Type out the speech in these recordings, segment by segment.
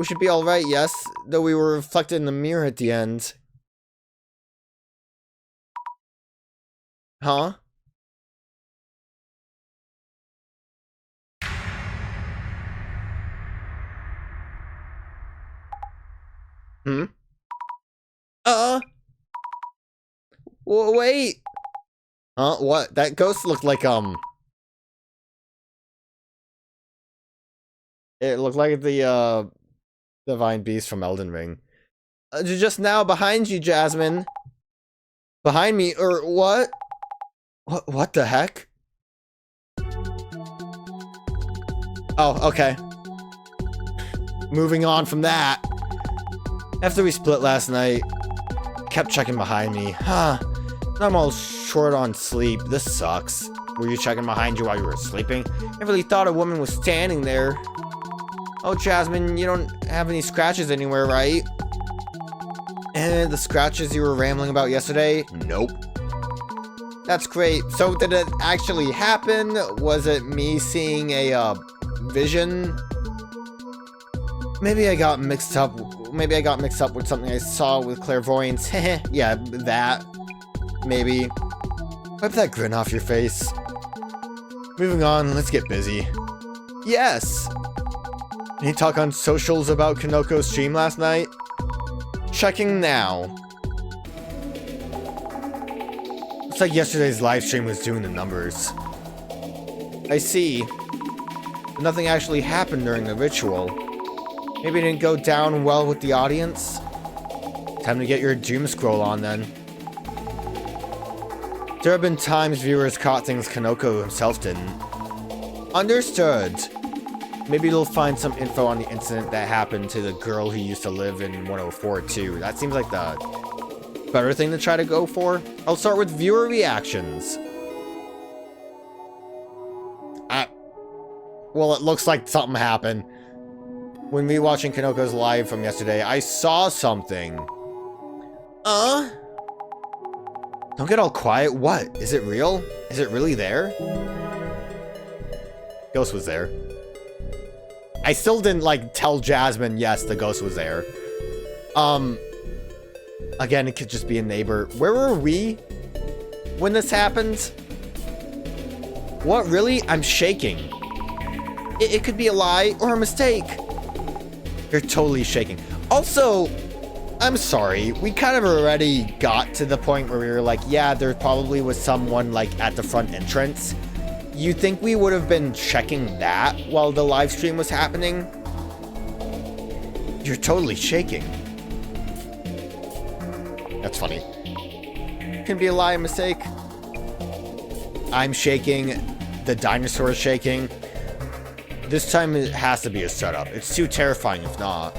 We should be alright, yes, though we were reflected in the mirror at the end. Huh? Hmm? Wait! Huh? What? That ghost looked like, it looked like the, Divine Beast from Elden Ring. Just now, behind you, Jasmine. Behind me, or what? What the heck? Oh, okay. Moving on from that. After we split last night, kept checking behind me. Huh. I'm all short on sleep. This sucks. Were you checking behind you while you were sleeping? I really thought a woman was standing there. Oh, Jasmine, you don't have any scratches anywhere, right? And the scratches you were rambling about yesterday? Nope. That's great. So did it actually happen? Was it me seeing a, vision? Maybe I got mixed up with something I saw with clairvoyance. Yeah, that. Maybe. Wipe that grin off your face. Moving on, let's get busy. Yes! Any talk on socials about Kanoko's stream last night? Checking now. Looks like yesterday's live stream was doing the numbers. I see. But nothing actually happened during the ritual. Maybe it didn't go down well with the audience? Time to get your doom scroll on then. There have been times viewers caught things Kanoko himself didn't. Understood. Maybe you'll find some info on the incident that happened to the girl who used to live in 104 too. That seems like the better thing to try to go for. I'll start with viewer reactions. Well, it looks like something happened. When rewatching Kanoko's live from yesterday, I saw something. Don't get all quiet. What? Is it real? Is it really there? Ghost was there. I still didn't, like, tell Jasmine, yes, the ghost was there. Again, it could just be a neighbor. Where were we when this happened? What, really? I'm shaking. It could be a lie or a mistake. You're totally shaking. Also, I'm sorry. We kind of already got to the point where we were like, yeah, there probably was someone, like, at the front entrance. You think we would have been checking that while the live stream was happening? You're totally shaking. That's funny. Can be a lie, a mistake. I'm shaking. The dinosaur is shaking. This time it has to be a setup. It's too terrifying if not.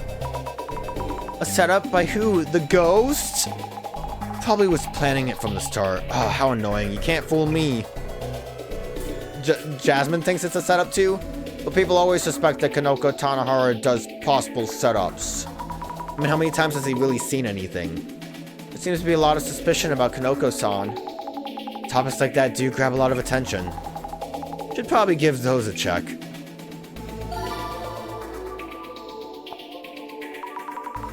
A setup by who? The ghost? Probably was planning it from the start. Oh, how annoying. You can't fool me. Jasmine thinks it's a setup too, but people always suspect that Kanoko Tanahara does possible setups. I mean, how many times has he really seen anything? There seems to be a lot of suspicion about Kanoko-san. Topics like that do grab a lot of attention. Should probably give those a check.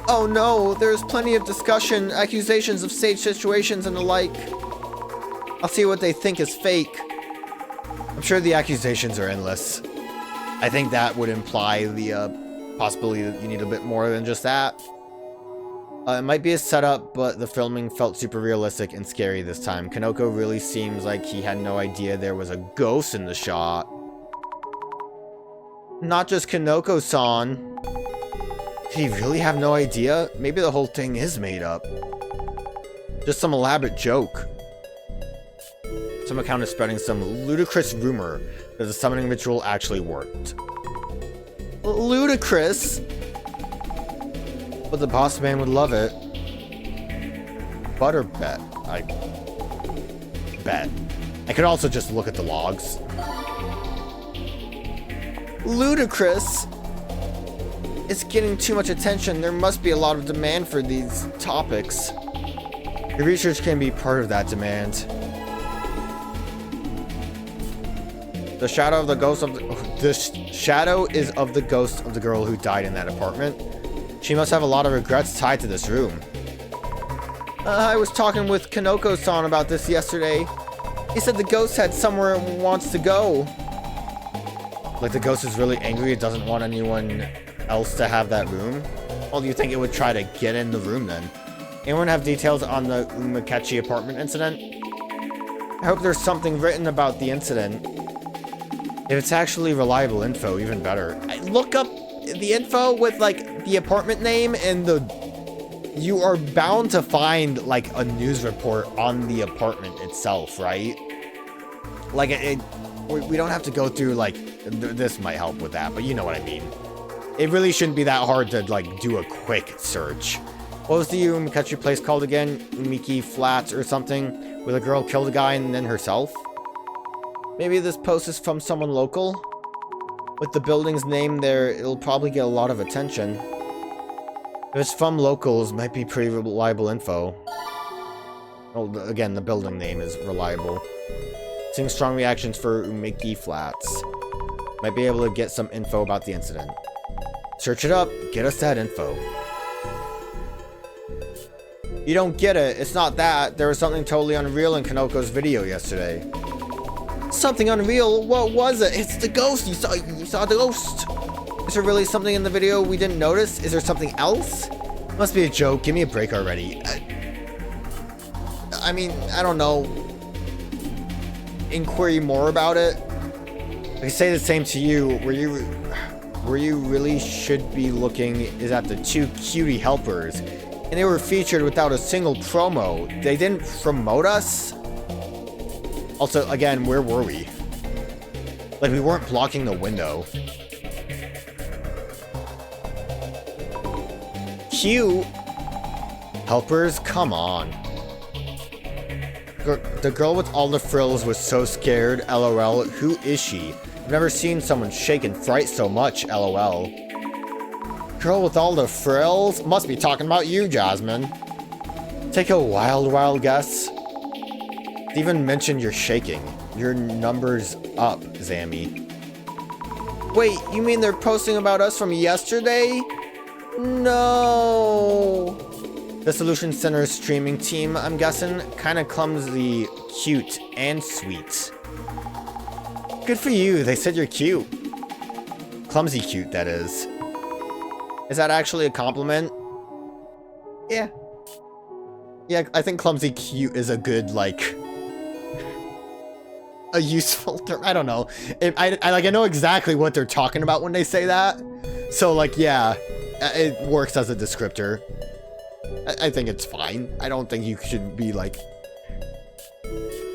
Oh no, there's plenty of discussion, accusations of stage situations and the like. I'll see what they think is fake. I'm sure the accusations are endless. I think that would imply the possibility that you need a bit more than just that. It might be a setup, but the filming felt super realistic and scary this time. Kanoko really seems like he had no idea there was a ghost in the shot. Not just Kanoko-san. Did he really have no idea? Maybe the whole thing is made up. Just some elaborate joke. Some account is spreading some ludicrous rumor that the summoning ritual actually worked. Ludicrous? But the boss man would love it. Butter bet. I bet. I could also just look at the logs. Ludicrous? It's getting too much attention. There must be a lot of demand for these topics. Your research can be part of that demand. The shadow of the ghost of the shadow is of the ghost of the girl who died in that apartment. She must have a lot of regrets tied to this room. I was talking with Kanoko-san about this yesterday. He said the ghost had somewhere it wants to go. Like the ghost is really angry, it doesn't want anyone else to have that room? Well, do you think it would try to get in the room then? Anyone have details on the Umakechi apartment incident? I hope there's something written about the incident. If it's actually reliable info, even better. Look up the info with like the apartment name and you are bound to find like a news report on the apartment itself, right? Like we don't have to go through like, this might help with that, but you know what I mean. It really shouldn't be that hard to like do a quick search. What was the Umakechi place called again? Umiki Flats or something? Where the girl killed a guy and then herself? Maybe this post is from someone local? With the building's name there, it'll probably get a lot of attention. If it's from locals, might be pretty reliable info. Well, again, the building name is reliable. Seeing strong reactions for Umiki Flats. Might be able to get some info about the incident. Search it up, get us that info. You don't get it, it's not that. There was something totally unreal in Kanoko's video yesterday. Something unreal? What was it? It's the ghost! You saw the ghost! Is there really something in the video we didn't notice? Is there something else? Must be a joke, give me a break already. I mean, I don't know. Inquiry more about it? I say the same to you. Where you really should be looking is at the two cutie helpers. And they were featured without a single promo. They didn't promote us? Also, again, where were we? Like, we weren't blocking the window. Cute? Helpers? Come on. The girl with all the frills was so scared, lol. Who is she? I've never seen someone shake in fright so much, lol. Girl with all the frills? Must be talking about you, Jasmine. Take a wild guess. Even mention you're shaking. Your number's up, Zami. Wait, you mean they're posting about us from yesterday? No. Dissolution Center streaming team, I'm guessing. Kinda clumsy, cute, and sweet. Good for you, they said you're cute. Clumsy cute, that is. Is that actually a compliment? Yeah. Yeah, I think clumsy cute is a good, like, a useful term. I don't know. I know exactly what they're talking about when they say that. So, like, yeah, it works as a descriptor. I think it's fine. I don't think you should be, like,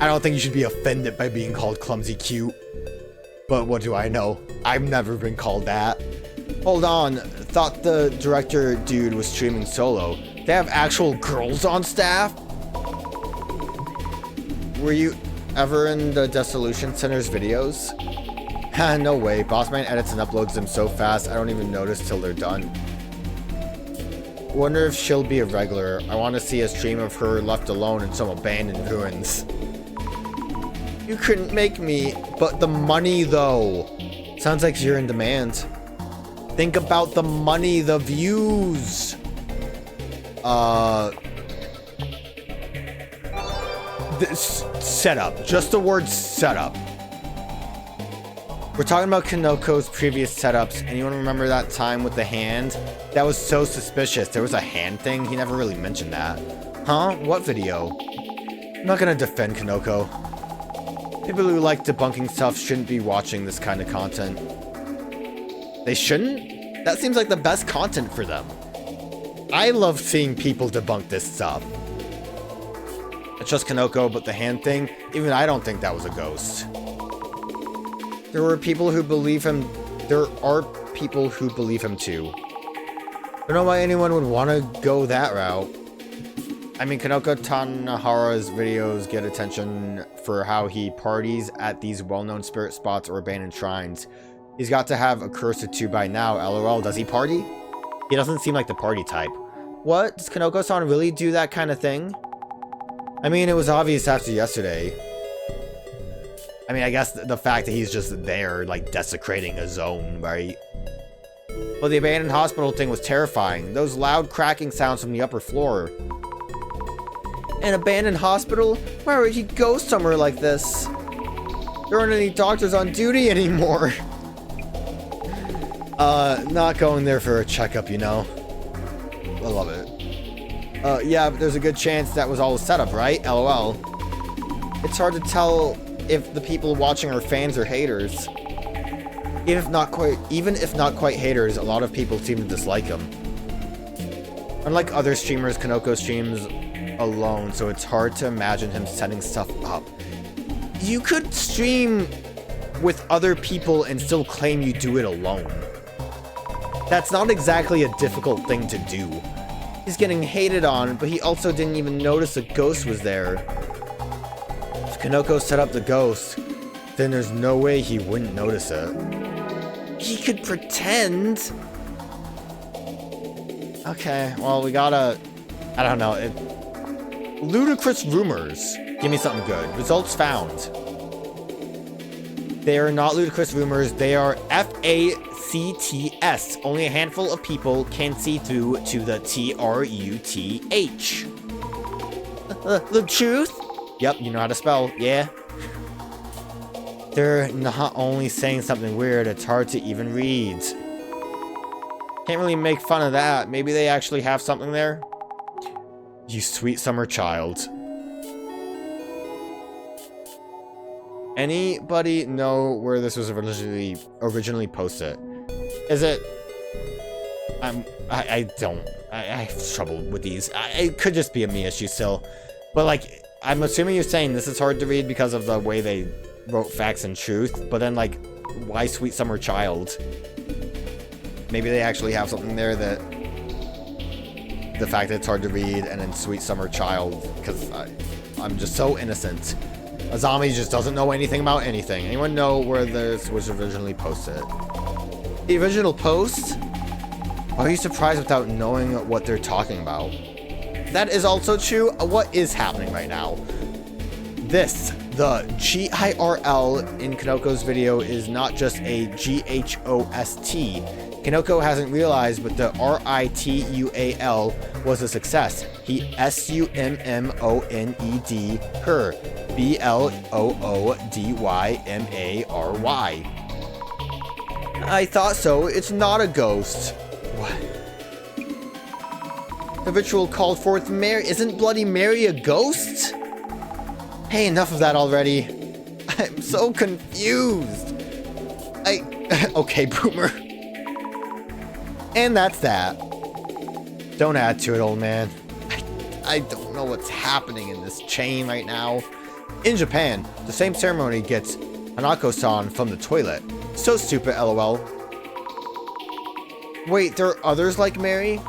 I don't think you should be offended by being called clumsy cute. But what do I know? I've never been called that. Hold on, thought the director dude was streaming solo. They have actual girls on staff? Were you ever in the Dissolution Center's videos? No way, Bossman edits and uploads them so fast I don't even notice till they're done. Wonder if she'll be a regular. I want to see a stream of her left alone in some abandoned ruins. You couldn't make me, but the money though. Sounds like you're in demand. Think about the money, the views. This setup. Just the word setup. We're talking about Kanoko's previous setups. Anyone remember that time with the hand? That was so suspicious. There was a hand thing. He never really mentioned that. Huh? What video? I'm not gonna defend Kanoko. People who like debunking stuff shouldn't be watching this kind of content. They shouldn't? That seems like the best content for them. I love seeing people debunk this stuff. It's just Kanoko, but the hand thing, even I don't think that was a ghost. There are people who believe him too. I don't know why anyone would want to go that route. I mean, Kanoko Tanahara's videos get attention for how he parties at these well-known spirit spots or abandoned shrines. He's got to have a curse or two by now, lol. Does he party? He doesn't seem like the party type. What? Does Kanoko-san really do that kind of thing? I mean, it was obvious after yesterday. I mean, I guess the fact that he's just there, like, desecrating a zone, right? But the abandoned hospital thing was terrifying. Those loud cracking sounds from the upper floor. An abandoned hospital? Why would he go somewhere like this? There aren't any doctors on duty anymore. Not going there for a checkup, you know. I love it. Yeah, but there's a good chance that was all a setup, right? LOL. It's hard to tell if the people watching are fans or haters. Even if not quite haters, a lot of people seem to dislike him. Unlike other streamers, Kanoko streams alone, so it's hard to imagine him setting stuff up. You could stream with other people and still claim you do it alone. That's not exactly a difficult thing to do. He's getting hated on, but he also didn't even notice a ghost was there. If Kanoko set up the ghost, then there's no way he wouldn't notice it. He could pretend. Okay, well, we gotta... I don't know. Ludicrous rumors. Give me something good. Results found. They are not ludicrous rumors. They are FACTS. Only a handful of people can see through to the TRUTH. The truth? Yep, you know how to spell. Yeah. They're not only saying something weird, it's hard to even read. Can't really make fun of that. Maybe they actually have something there. You sweet summer child. Anybody know where this was originally posted? Is it... I don't... I have trouble with these. It could just be a me issue still. But like, I'm assuming you're saying this is hard to read because of the way they wrote facts and truth. But then like, why sweet summer child? Maybe they actually have something there that... The fact that it's hard to read, and then sweet summer child, because I'm just so innocent. Azami just doesn't know anything about anything. Anyone know where this was originally posted? The original post? Are you surprised without knowing what they're talking about? That is also true. What is happening right now? This, the GIRL in Kanoko's video, is not just a GHOST. Kanoko hasn't realized, but the RITUAL was a success. He SUMMONED her. BLOODYMARY. I thought so. It's not a ghost. What? The ritual called forth Mary. Isn't Bloody Mary a ghost? Hey, enough of that already. I'm so confused. Okay, boomer. And that's that. Don't add to it, old man. I don't know what's happening in this chain right now. In Japan, the same ceremony gets Hanako-san from the toilet. So stupid, lol. Wait, there are others like Mary?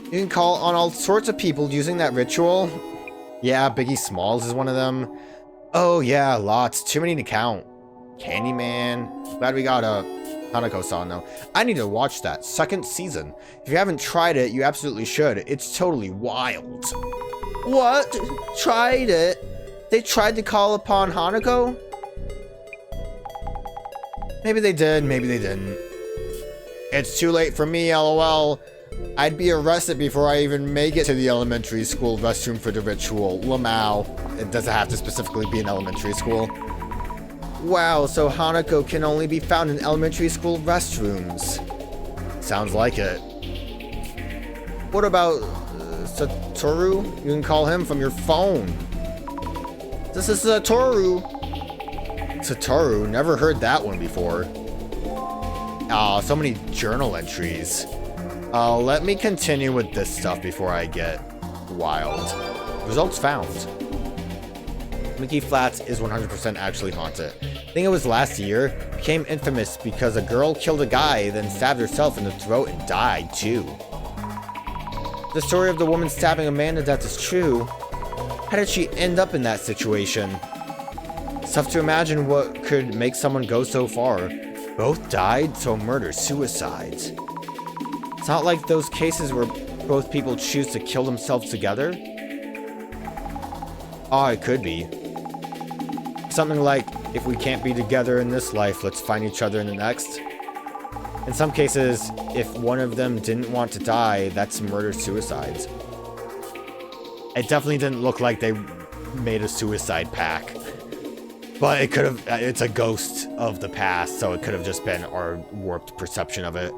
You can call on all sorts of people using that ritual. Yeah, Biggie Smalls is one of them. Oh yeah, lots. Too many to count. Candyman. Glad we got a Hanako-san though. I need to watch that. Second season. If you haven't tried it, you absolutely should. It's totally wild. What? Tried it? They tried to call upon Hanako? Maybe they did, maybe they didn't. It's too late for me, lol. I'd be arrested before I even make it to the elementary school restroom for the ritual. Lamau. It doesn't have to specifically be an elementary school. Wow, so Hanako can only be found in elementary school restrooms. Sounds like it. What about Satoru? You can call him from your phone. This is Satoru. Satoru? Never heard that one before. Ah, so many journal entries. Let me continue with this stuff before I get wild. Results found. Mickey Flats is 100% actually haunted. I think it was last year. Became infamous because a girl killed a guy, then stabbed herself in the throat and died too. The story of the woman stabbing a man to death is true. How did she end up in that situation? It's tough to imagine what could make someone go so far. Both died, so murder-suicide. It's not like those cases where both people choose to kill themselves together. Oh, it could be. Something like, if we can't be together in this life, let's find each other in the next. In some cases, if one of them didn't want to die, that's murder-suicides. It definitely didn't look like they made a suicide pact. But it could have, it's a ghost of the past, so it could have just been our warped perception of it.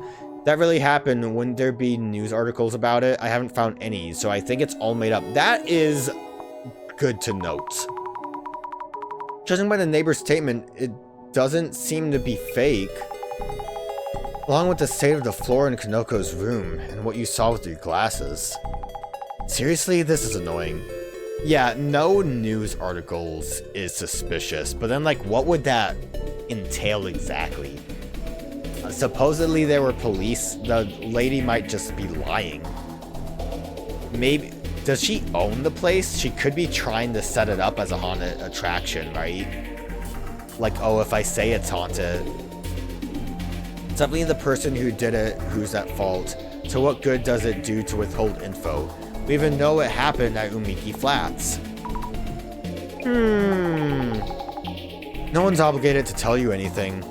That really happened. Wouldn't there be news articles about it? I haven't found any, so I think it's all made up. That is good to note. Judging by the neighbor's statement, it doesn't seem to be fake. Along with the state of the floor in Kanoko's room, and what you saw with your glasses. Seriously, this is annoying. Yeah, no news articles is suspicious, but then, like, what would that entail exactly? Supposedly there were police. The lady might just be lying. Maybe, does she own the place? She could be trying to set it up as a haunted attraction, right? Like, oh, if I say it's haunted. It's definitely the person who did it who's at fault. So what good does it do to withhold info? We even know it happened at Umiki Flats. No one's obligated to tell you anything.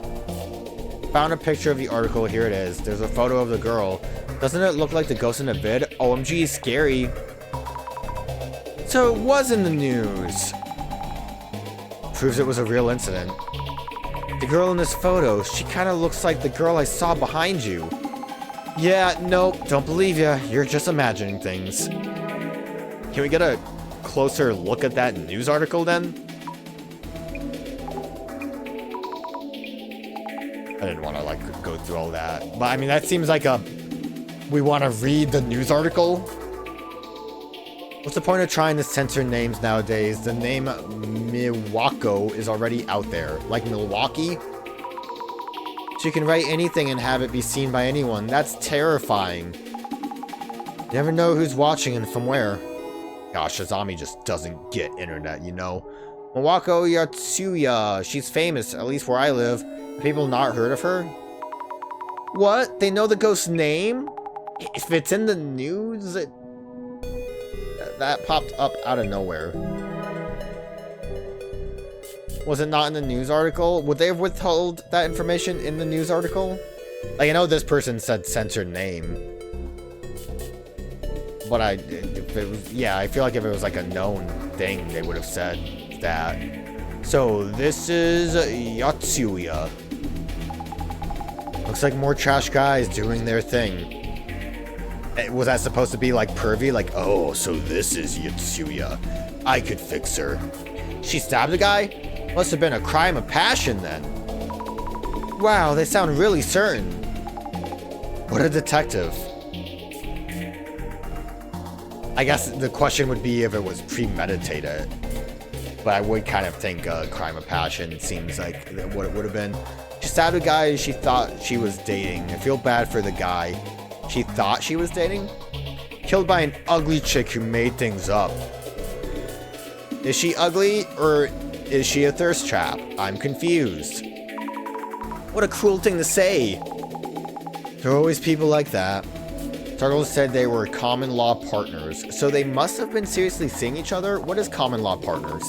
Found a picture of the article, here it is. There's a photo of the girl. Doesn't it look like the ghost in the vid? OMG, scary. So it was in the news. Proves it was a real incident. The girl in this photo, she kind of looks like the girl I saw behind you. Yeah, nope, don't believe ya. You're just imagining things. Can we get a closer look at that news article then? I didn't want to, like, go through all that. But, I mean, that seems like a... We want to read the news article? What's the point of trying to censor names nowadays? The name Miwako is already out there. Like Milwaukee? So you can write anything and have it be seen by anyone. That's terrifying. You never know who's watching and from where. Gosh, Azami just doesn't get internet, you know? Miwako Yatsuya. She's famous, at least where I live. Have people not heard of her? What? They know the ghost's name? If it's in the news, that popped up out of nowhere. Was it not in the news article? Would they have withheld that information in the news article? Like, I know this person said censored name. But if it was, yeah, I feel like if it was like a known thing, they would have said that. So, this is Yatsuya. Looks like more trash guys doing their thing. Was that supposed to be like pervy? Like, oh, so this is Yatsuya. I could fix her. She stabbed a guy? Must have been a crime of passion then. Wow, they sound really certain. What a detective. I guess the question would be if it was premeditated. But I would kind of think a crime of passion seems like what it would have been. She stabbed a guy she thought she was dating. I feel bad for the guy she thought she was dating. Killed by an ugly chick who made things up. Is she ugly or is she a thirst trap? I'm confused. What a cruel thing to say. There are always people like that. Turtles said they were common law partners, so they must have been seriously seeing each other. What is common law partners?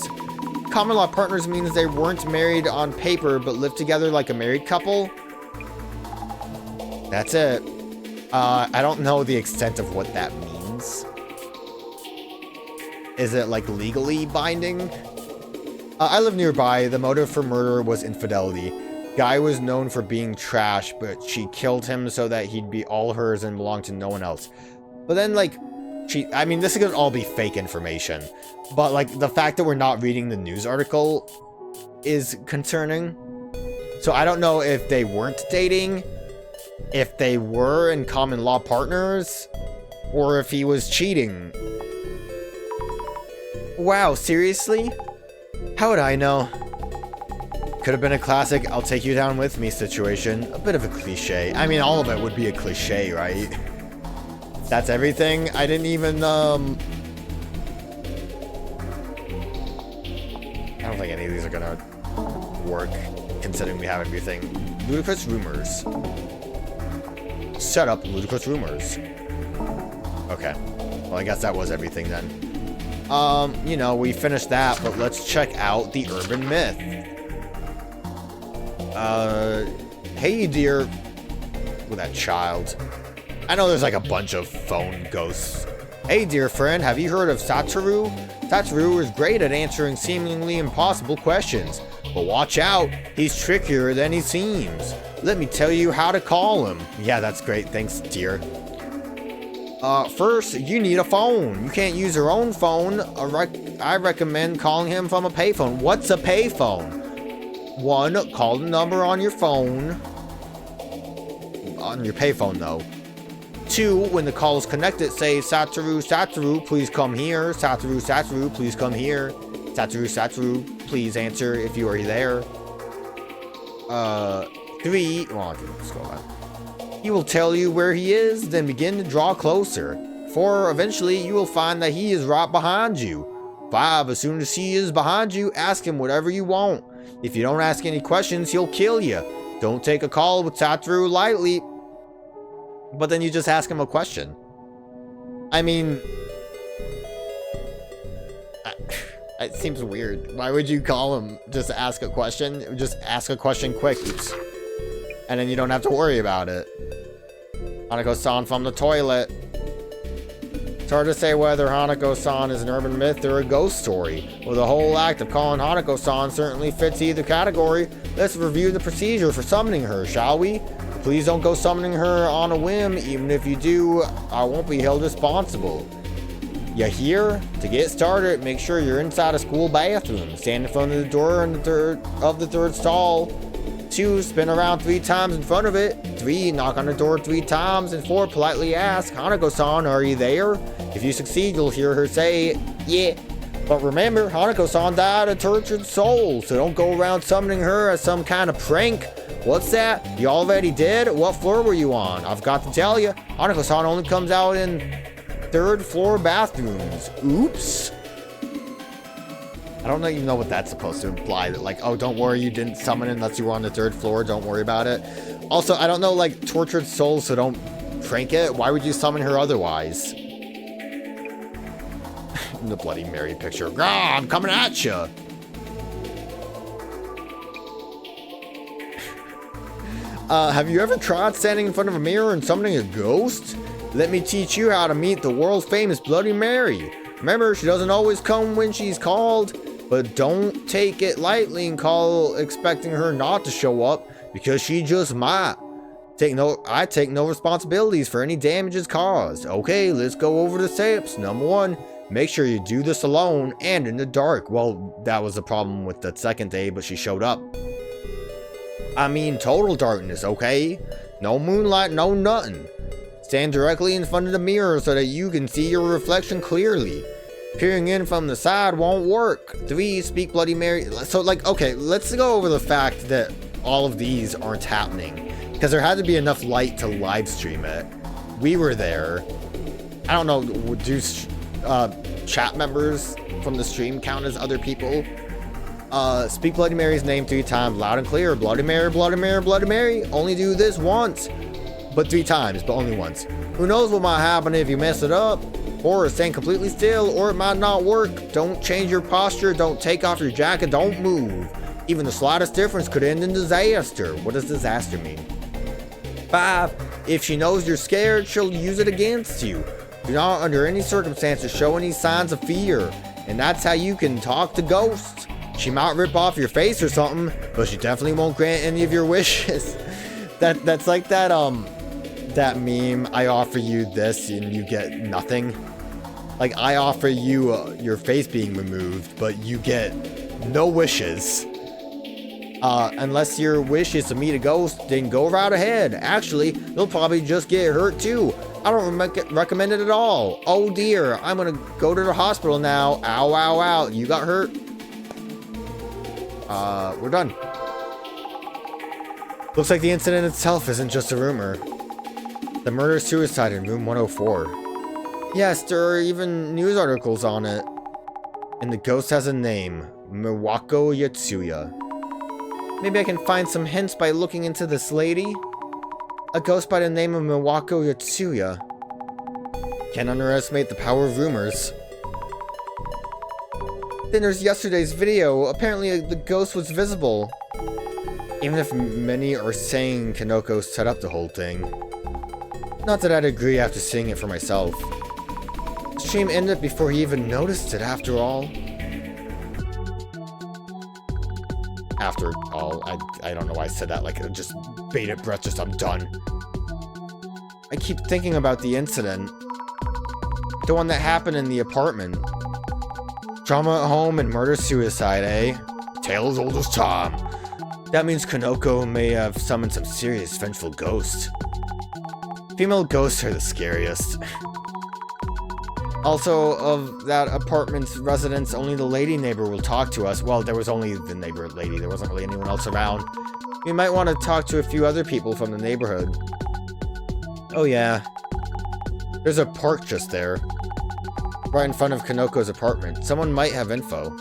Common law partners means they weren't married on paper, but lived together like a married couple. That's it. I don't know the extent of what that means. Is it like legally binding? I live nearby. The motive for murder was infidelity. Guy was known for being trash, but she killed him so that he'd be all hers and belong to no one else. But then, like, I mean, this could all be fake information. But, like, the fact that we're not reading the news article is concerning. So I don't know if they weren't dating, if they were in common law partners, or if he was cheating. Wow, seriously? How would I know? Could have been a classic I'll take you down with me situation. A bit of a cliche. I mean, all of it would be a cliche, right? That's everything? I didn't even, I don't think any of these are gonna work, considering we have everything. Ludicrous rumors. Shut up, ludicrous rumors. Okay. Well, I guess that was everything then. You know, we finished that, but let's check out the urban myth. Hey dear. with that child. I know there's like a bunch of phone ghosts. Hey dear friend, have you heard of Satoru? Satoru is great at answering seemingly impossible questions. But watch out, he's trickier than he seems. Let me tell you how to call him. Yeah, that's great, thanks dear. First, you need a phone. You can't use your own phone. I recommend calling him from a payphone. What's a payphone? 1, call the number on your phone. On your payphone, though. 2, when the call is connected, say, Satoru, Satoru, please come here. Satoru, Satoru, please come here. Satoru, Satoru, please answer if you are there. 3, well, let's go back. He will tell you where he is, then begin to draw closer. 4, eventually you will find that he is right behind you. 5, as soon as he is behind you, ask him whatever you want. If you don't ask any questions, he'll kill you. Don't take a call with Satoru lightly. But then you just ask him a question. I mean, it seems weird. Why would you call him just to ask a question? Just ask a question quick. Oops. And then you don't have to worry about it. Hanako-san from the toilet. It's hard to say whether Hanako-san is an urban myth or a ghost story. Well, the whole act of calling Hanako-san certainly fits either category. Let's review the procedure for summoning her, shall we? Please don't go summoning her on a whim. Even if you do, I won't be held responsible. You hear? To get started, make sure you're inside a school bathroom. Stand in front of the door in the third stall. 2, spin around 3 times in front of it. 3, knock on the door 3 times. And 4, politely ask, Hanako-san, are you there? If you succeed, you'll hear her say, yeah. But remember, Hanako-san died a tortured soul, so don't go around summoning her as some kind of prank. What's that? You already did? What floor were you on? I've got to tell you, Hanako-san only comes out in 3rd floor bathrooms. Oops. I don't even know what that's supposed to imply. That like, oh, don't worry, you didn't summon unless you were on the 3rd floor. Don't worry about it. Also, I don't know, like, tortured souls, so don't prank it. Why would you summon her otherwise? The Bloody Mary picture. Grah, I'm coming at you. Have you ever tried standing in front of a mirror and summoning a ghost? Let me teach you how to meet the world famous Bloody Mary. Remember, she doesn't always come when she's called, but don't take it lightly and call expecting her not to show up, because she just might. I take no responsibilities for any damages caused. Okay, let's go over the steps. Number 1, make sure you do this alone and in the dark. Well, that was the problem with the 2nd day, but she showed up. I mean total darkness, okay? No moonlight, no nothing. Stand directly in front of the mirror so that you can see your reflection clearly. Peering in from the side won't work. 3, speak Bloody Mary. So, like, okay, let's go over the fact that all of these aren't happening, because there had to be enough light to live stream it. We were there. I don't know, do chat members from the stream count as other people? Speak Bloody Mary's name 3 times, loud and clear. Bloody Mary, Bloody Mary, Bloody Mary. Only do this once. But 3 times, but only once. Who knows what might happen if you mess it up? Or stand completely still, or it might not work. Don't change your posture, don't take off your jacket, don't move. Even the slightest difference could end in disaster. What does disaster mean? 5, if she knows you're scared, she'll use it against you. Do not under any circumstances show any signs of fear. And that's how you can talk to ghosts. She might rip off your face or something, but she definitely won't grant any of your wishes. That's like that meme, I offer you this and you get nothing. Like, I offer you your face being removed, but you get no wishes. Unless your wish is to meet a ghost, then go right ahead. Actually, you'll probably just get hurt too. I don't recommend it at all. Oh dear, I'm gonna go to the hospital now. Ow, ow, ow. You got hurt? We're done. Looks like the incident itself isn't just a rumor. The murder-suicide in room 104. Yes, there are even news articles on it. And the ghost has a name. Miwako Yatsuya. Maybe I can find some hints by looking into this lady? A ghost by the name of Miwako Yatsuya. Can't underestimate the power of rumors. Then there's yesterday's video. Apparently the ghost was visible. Even if many are saying Kanoko set up the whole thing. Not that I'd agree after seeing it for myself. The stream ended before he even noticed it, after all. After all, I don't know why I said that, like just bated breath, just I'm done. I keep thinking about the incident. The one that happened in the apartment. Drama at home and murder-suicide, eh? Tale as old as time. That means Kanoko may have summoned some serious vengeful ghost. Female ghosts are the scariest. Also, of that apartment's residents, only the lady neighbor will talk to us. Well, there was only the neighbor lady. There wasn't really anyone else around. We might want to talk to a few other people from the neighborhood. Oh yeah. There's a park just there. Right in front of Kanoko's apartment. Someone might have info.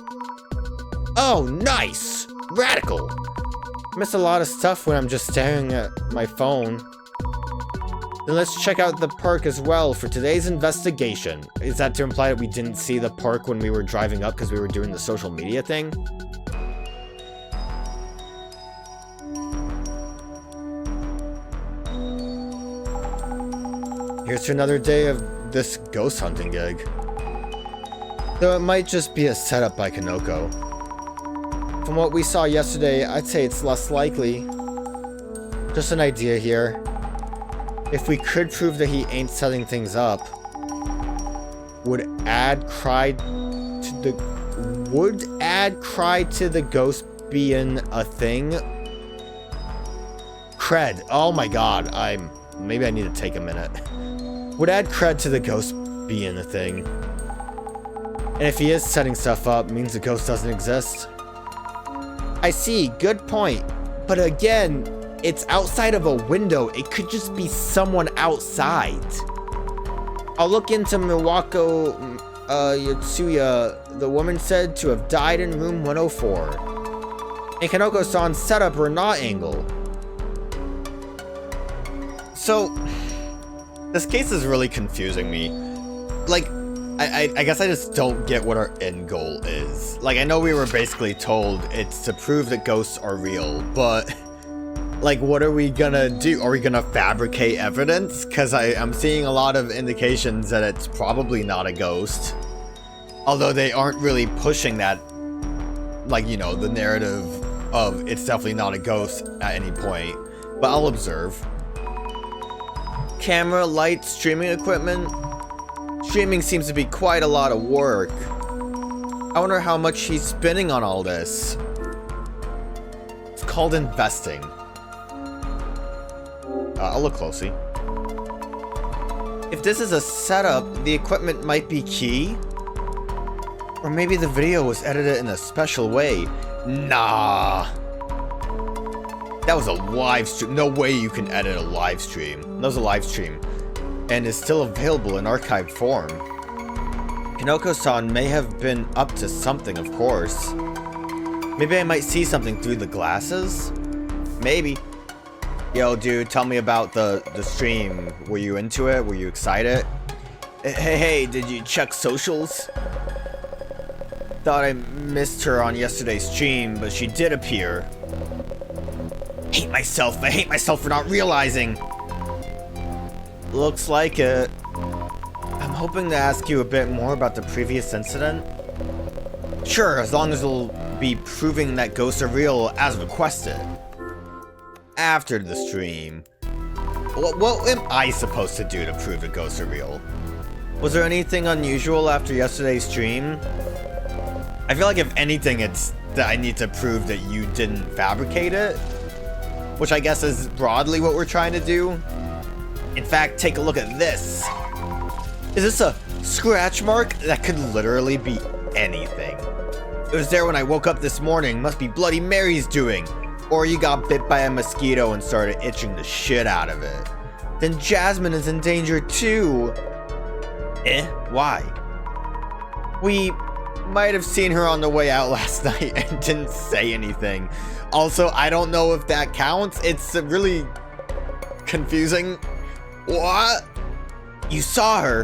Oh, nice! Radical! I miss a lot of stuff when I'm just staring at my phone. Then let's check out the park as well for today's investigation. Is that to imply that we didn't see the park when we were driving up because we were doing the social media thing? Here's to another day of this ghost hunting gig. Though it might just be a setup by Kanoko. From what we saw yesterday, I'd say it's less likely. Just an idea here. If we could prove that he ain't setting things up, would add cry to the ghost being a thing? Cred. Oh my god, maybe I need to take a minute. Would add cred to the ghost being a thing. And if he is setting stuff up, means the ghost doesn't exist. I see, good point. But again, it's outside of a window. It could just be someone outside. I'll look into Miwako Yatsuya. The woman said to have died in room 104. And Kanoko-san's setup or not angle. So, this case is really confusing me. Like, I guess I just don't get what our end goal is. Like, I know we were basically told it's to prove that ghosts are real, but like, what are we gonna do? Are we gonna fabricate evidence? Because I'm seeing a lot of indications that it's probably not a ghost. Although they aren't really pushing that, like, you know, the narrative of it's definitely not a ghost at any point. But I'll observe. Camera, light, streaming equipment. Streaming seems to be quite a lot of work. I wonder how much he's spending on all this. It's called investing. I'll look closely. If this is a setup, the equipment might be key. Or maybe the video was edited in a special way. Nah. That was a live stream. No way you can edit a live stream. That was a live stream. And is still available in archived form. Kanoko-san may have been up to something, of course. Maybe I might see something through the glasses? Maybe. Yo, dude, tell me about the stream. Were you into it? Were you excited? Hey, did you check socials? Thought I missed her on yesterday's stream, but she did appear. Hate myself. I hate myself for not realizing. Looks like it. I'm hoping to ask you a bit more about the previous incident. Sure, as long as it'll be proving that ghosts are real as requested. After the stream. What am I supposed to do to prove that ghosts are real? Was there anything unusual after yesterday's stream? I feel like if anything, it's that I need to prove that you didn't fabricate it. Which I guess is broadly what we're trying to do. In fact, take a look at this. Is this a scratch mark? That could literally be anything. It was there when I woke up this morning. Must be Bloody Mary's doing. Or you got bit by a mosquito and started itching the shit out of it. Then Jasmine is in danger too. Why? We might have seen her on the way out last night and didn't say anything. Also, I don't know if that counts. It's really confusing. What? You saw her?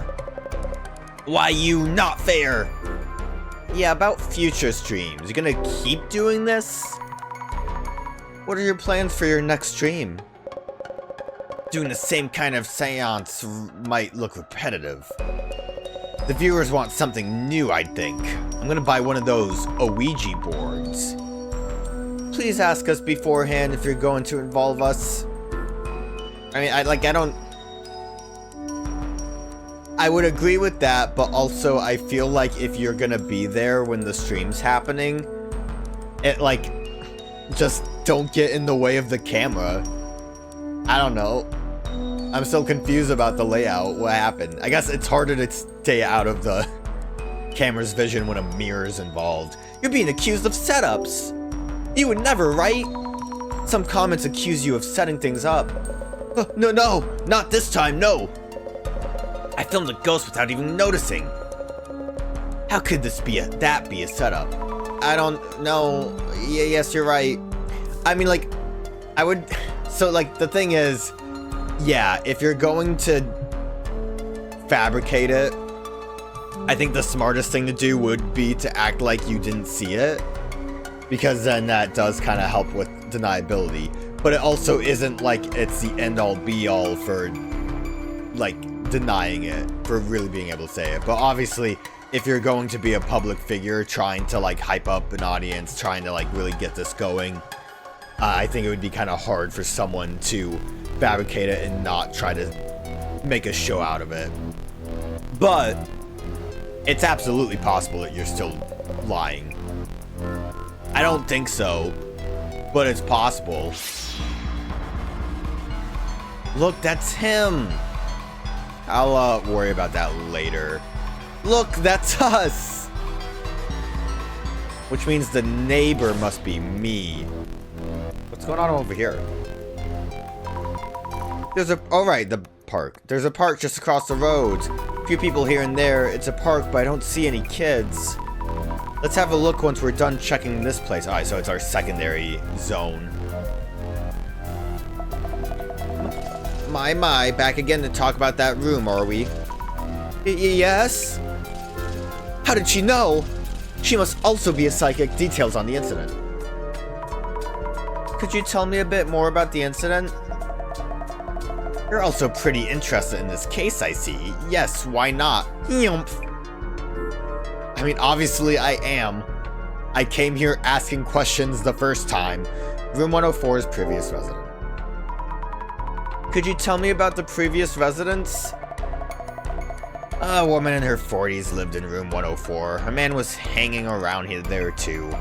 Why, you not fair. Yeah, about future streams. You gonna keep doing this? What are your plans for your next stream? Doing the same kind of seance might look repetitive. The viewers want something new, I think. I'm gonna buy one of those Ouija boards. Please ask us beforehand if you're going to involve us. I mean, I would agree with that, but also I feel like if you're gonna be there when the stream's happening, just don't get in the way of the camera. I don't know. I'm still confused about the layout. What happened? I guess it's harder to stay out of the camera's vision when a mirror's involved. You're being accused of setups. You would never, right? Some comments accuse you of setting things up. No, not this time, no. I filmed a ghost without even noticing. How could that be a setup? I don't know. Yes, you're right. I mean, the thing is, yeah, if you're going to fabricate it, I think the smartest thing to do would be to act like you didn't see it, because then that does kind of help with deniability. But it also isn't like it's the end-all be-all for, denying it, for really being able to say it. But obviously, if you're going to be a public figure trying to, hype up an audience, trying to, really get this going, I think it would be kind of hard for someone to fabricate it and not try to make a show out of it. But it's absolutely possible that you're still lying. I don't think so, but it's possible. Look, that's him. I'll worry about that later. Look, that's us. Which means the neighbor must be me. What's going on over here? Alright, the park. There's a park just across the road. A few people here and there. It's a park, but I don't see any kids. Let's have a look once we're done checking this place. Alright, so it's our secondary zone. My, back again to talk about that room, are we? Yes? How did she know? She must also be a psychic. Details on the incident. Could you tell me a bit more about the incident? You're also pretty interested in this case, I see. Yes, why not? Yumph. I mean, obviously I am. I came here asking questions the first time. Room 104's previous resident. Could you tell me about the previous residents? A woman in her 40s lived in room 104. A man was hanging around here there too.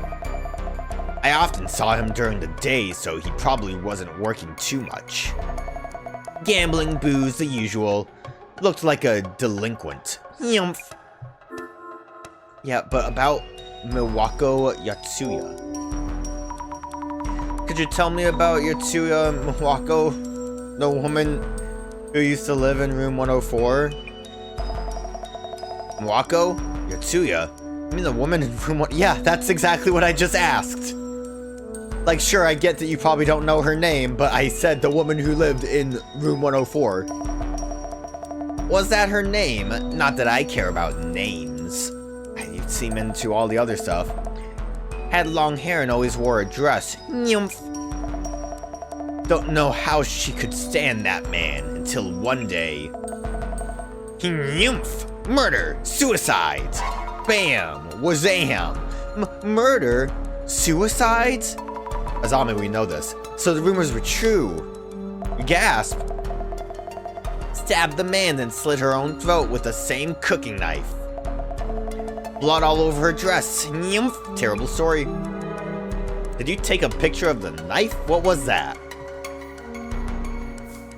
I often saw him during the day, so he probably wasn't working too much. Gambling, booze, the usual. Looked like a delinquent. Yumph. Yeah, but about Miwako Yatsuya. Could you tell me about Yatsuya Miwako? The woman who used to live in room 104? Miwako? Yatsuya? I mean the woman in room 1... Yeah, that's exactly what I just asked. Sure, I get that you probably don't know her name, but I said the woman who lived in room 104. Was that her name? Not that I care about names. You seem into all the other stuff. Had long hair and always wore a dress. Nymph. Don't know how she could stand that man until one day. Nymph. Murder. Suicide. Bam. Wazam. Murder? Suicides? Azami, we know this. So the rumors were true. Gasp. Stabbed the man, then slit her own throat with the same cooking knife. Blood all over her dress. Nymph. Terrible story. Did you take a picture of the knife? What was that?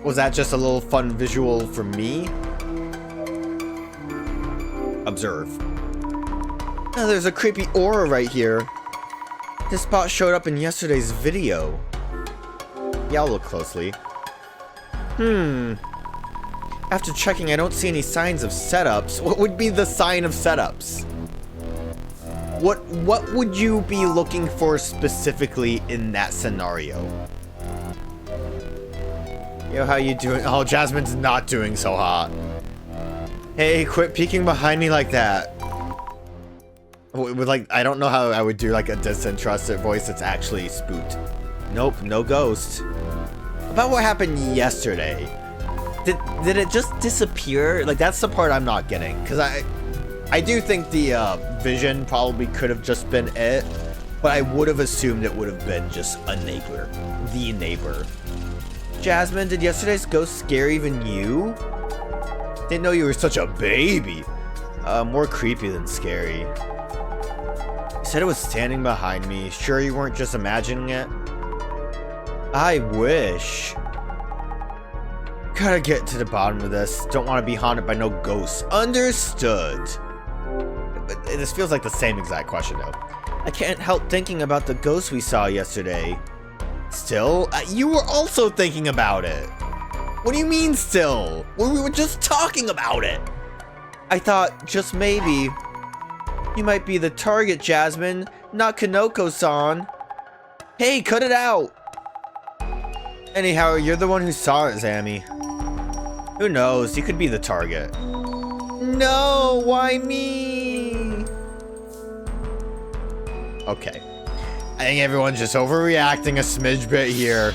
Was that just a little fun visual for me? Observe. Oh, there's a creepy aura right here. This spot showed up in yesterday's video. Yeah, I'll look closely. After checking, I don't see any signs of setups. What would be the sign of setups? What would you be looking for specifically in that scenario? Yo, how you doing? Oh, Jasmine's not doing so hot. Hey, quit peeking behind me like that. With I don't know how I would do a disinterested voice that's actually spooked. Nope, no ghost. About what happened yesterday. Did it just disappear? Like, that's the part I'm not getting. Because I do think the vision probably could have just been it. But I would have assumed it would have been just a neighbor. The neighbor. Jasmine, did yesterday's ghost scare even you? Didn't know you were such a baby. More creepy than scary. You said it was standing behind me. Sure you weren't just imagining it? I wish. Gotta get to the bottom of this. Don't want to be haunted by no ghosts. Understood. This feels like the same exact question though. I can't help thinking about the ghost we saw yesterday. Still? You were also thinking about it. What do you mean still? When we were just talking about it. I thought, just maybe, you might be the target, Jasmine, not Kanoko-san. Hey, cut it out. Anyhow, you're the one who saw it, Azami. Who knows? You could be the target. No, why me? Okay. I think everyone's just overreacting a smidge bit here.